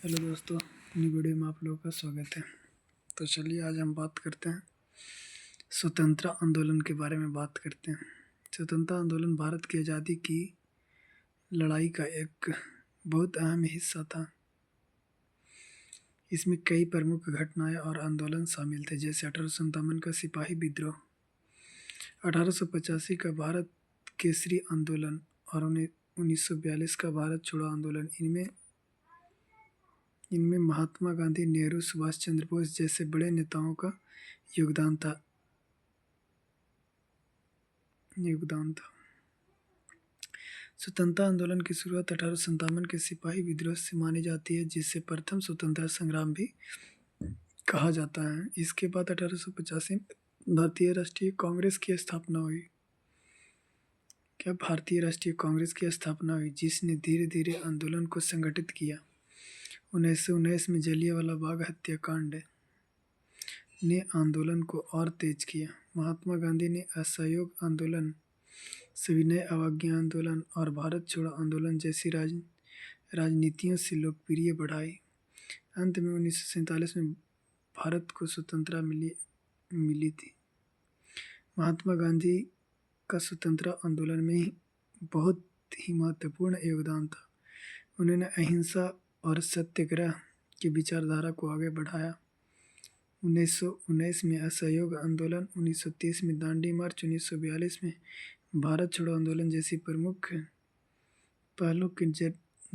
Hello दोस्तों, नई video में आप लोगों का स्वागत है। तो चलिए आज हम बात करते हैं स्वतंत्रता आंदोलन के बारे में बात करते हैं। स्वतंत्रता आंदोलन भारत की आज़ादी की लड़ाई का एक बहुत अहम हिस्सा था। इसमें कई प्रमुख घटनाएं और आंदोलन शामिल थे, जैसे 1857 का सिपाही विद्रोह, 1885 का भारत केसरी आंदोलन और 1942 का भारत छोड़ो आंदोलन। इनमें महात्मा गांधी, नेहरू, सुभाष चंद्र बोस जैसे बड़े नेताओं का योगदान था। स्वतंत्रता आंदोलन की शुरुआत 1857 के सिपाही विद्रोह से मानी जाती है, जिसे प्रथम स्वतंत्रता संग्राम भी कहा जाता है। इसके बाद 1885 में भारतीय राष्ट्रीय कांग्रेस की स्थापना हुई। भारतीय राष्ट्रीय कांग्रेस की स्थापना हुई, जिसने धीरे धीरे आंदोलन को संगठित किया। 1919 में जलियांवाला बाग हत्याकांड ने आंदोलन को और तेज किया। महात्मा गांधी ने असहयोग आंदोलन, सविनय अवज्ञा आंदोलन और भारत छोड़ो आंदोलन जैसी राजनीतियों से लोकप्रिय बढ़ाई। अंत में 1947 में भारत को स्वतंत्रता मिली थी। महात्मा गांधी का स्वतंत्रता आंदोलन में बहुत ही महत्वपूर्ण योगदान था। उन्होंने अहिंसा और सत्याग्रह की विचारधारा को आगे बढ़ाया। 1919 में असहयोग आंदोलन, 1930 में दांडी मार्च, 1942 में भारत छोड़ो आंदोलन जैसी प्रमुख पहलों के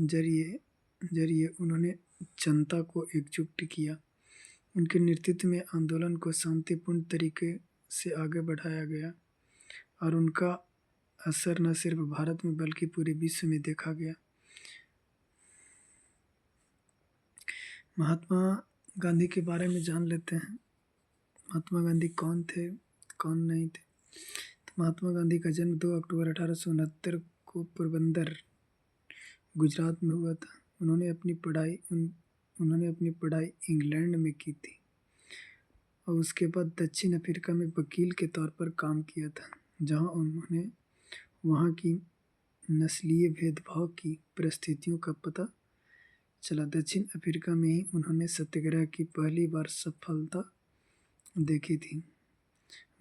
जरिए उन्होंने जनता को एकजुट किया। उनके नेतृत्व में आंदोलन को शांतिपूर्ण तरीके से आगे बढ़ाया गया और उनका असर न सिर्फ भारत में बल्कि पूरे विश्व में देखा गया। महात्मा गांधी के बारे में जान लेते हैं। महात्मा गांधी कौन थे, कौन नहीं थे। तो महात्मा गांधी का जन्म 2 अक्टूबर 1869 को पोरबंदर, गुजरात में हुआ था। उन्होंने अपनी पढ़ाई इंग्लैंड में की थी और उसके बाद दक्षिण अफ्रीका में वकील के तौर पर काम किया था, जहां उन्होंने वहां की नस्लीय भेदभाव की परिस्थितियों का पता चला। दक्षिण अफ्रीका में ही उन्होंने सत्याग्रह की पहली बार सफलता देखी थी।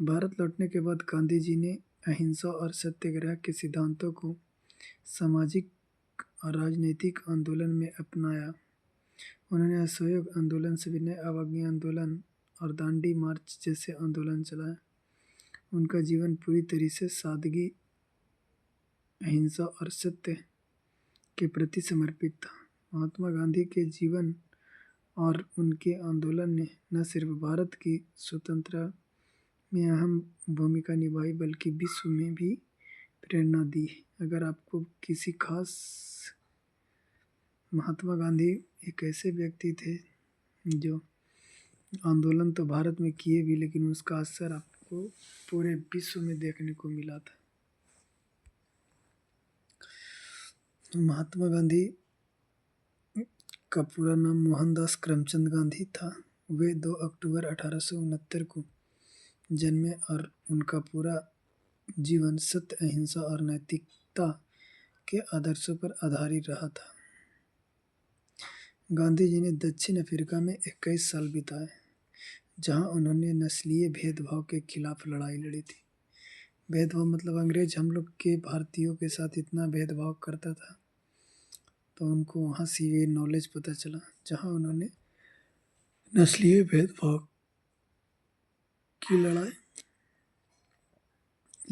भारत लौटने के बाद गांधी जी ने अहिंसा और सत्याग्रह के सिद्धांतों को सामाजिक और राजनीतिक आंदोलन में अपनाया। उन्होंने असहयोग आंदोलन, सविनय अवज्ञा आंदोलन और दांडी मार्च जैसे आंदोलन चलाए। उनका जीवन पूरी तरह से सादगी, अहिंसा और सत्य के प्रति समर्पित था। महात्मा गांधी के जीवन और उनके आंदोलन ने न सिर्फ भारत की स्वतंत्रता में अहम भूमिका निभाई बल्कि विश्व में भी प्रेरणा दी। अगर आपको किसी खास महात्मा गांधी एक ऐसे व्यक्ति थे जो आंदोलन तो भारत में किए भी, लेकिन उसका असर आपको पूरे विश्व में देखने को मिला था। महात्मा गांधी का पूरा नाम मोहनदास करमचंद गांधी था। वे 2 अक्टूबर 1869 को जन्मे और उनका पूरा जीवन सत्य, अहिंसा और नैतिकता के आदर्शों पर आधारित रहा था। गांधी जी ने दक्षिण अफ्रीका में 21 साल बिताए, जहां उन्होंने नस्लीय भेदभाव के खिलाफ लड़ाई लड़ी थी। भेदभाव मतलब अंग्रेज हम लोग के भारतीयों के साथ इतना भेदभाव करता था, तो उनको वहाँ से ये नॉलेज पता चला, जहाँ उन्होंने नस्लीय भेदभाव की लड़ाई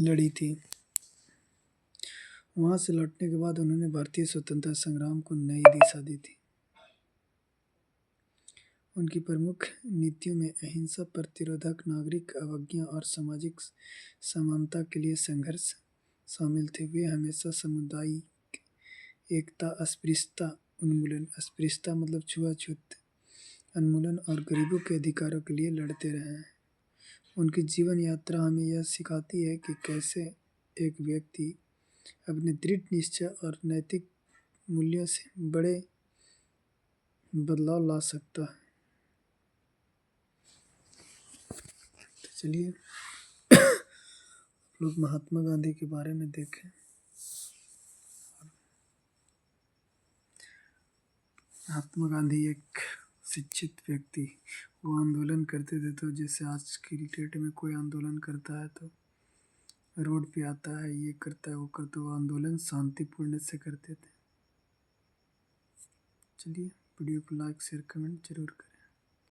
लड़ी थी। वहाँ से लौटने के बाद उन्होंने भारतीय स्वतंत्रता संग्राम को नई दिशा दी थी। उनकी प्रमुख नीतियों में अहिंसा, प्रतिरोधक, नागरिक अवज्ञा और सामाजिक समानता के लिए संघर्ष शामिल थे। वे हमेशा सामुदायिक एकता, अस्पृश्यता उन्मूलन, अस्पृश्यता मतलब छुआछूत उन्मूलन और गरीबों के अधिकारों के लिए लड़ते रहे हैं। उनकी जीवन यात्रा हमें यह सिखाती है कि कैसे एक व्यक्ति अपने दृढ़ निश्चय और नैतिक मूल्यों से बड़े बदलाव ला सकता है। तो चलिए आप लोग महात्मा गांधी के बारे में देखें। महात्मा गांधी एक शिक्षित व्यक्ति, वो आंदोलन करते थे, तो जैसे आज की डेट में कोई आंदोलन करता है तो रोड पे आता है, ये करता है वो करता है, वो आंदोलन शांतिपूर्ण से करते थे। चलिए, वीडियो को लाइक शेयर कमेंट जरूर करें।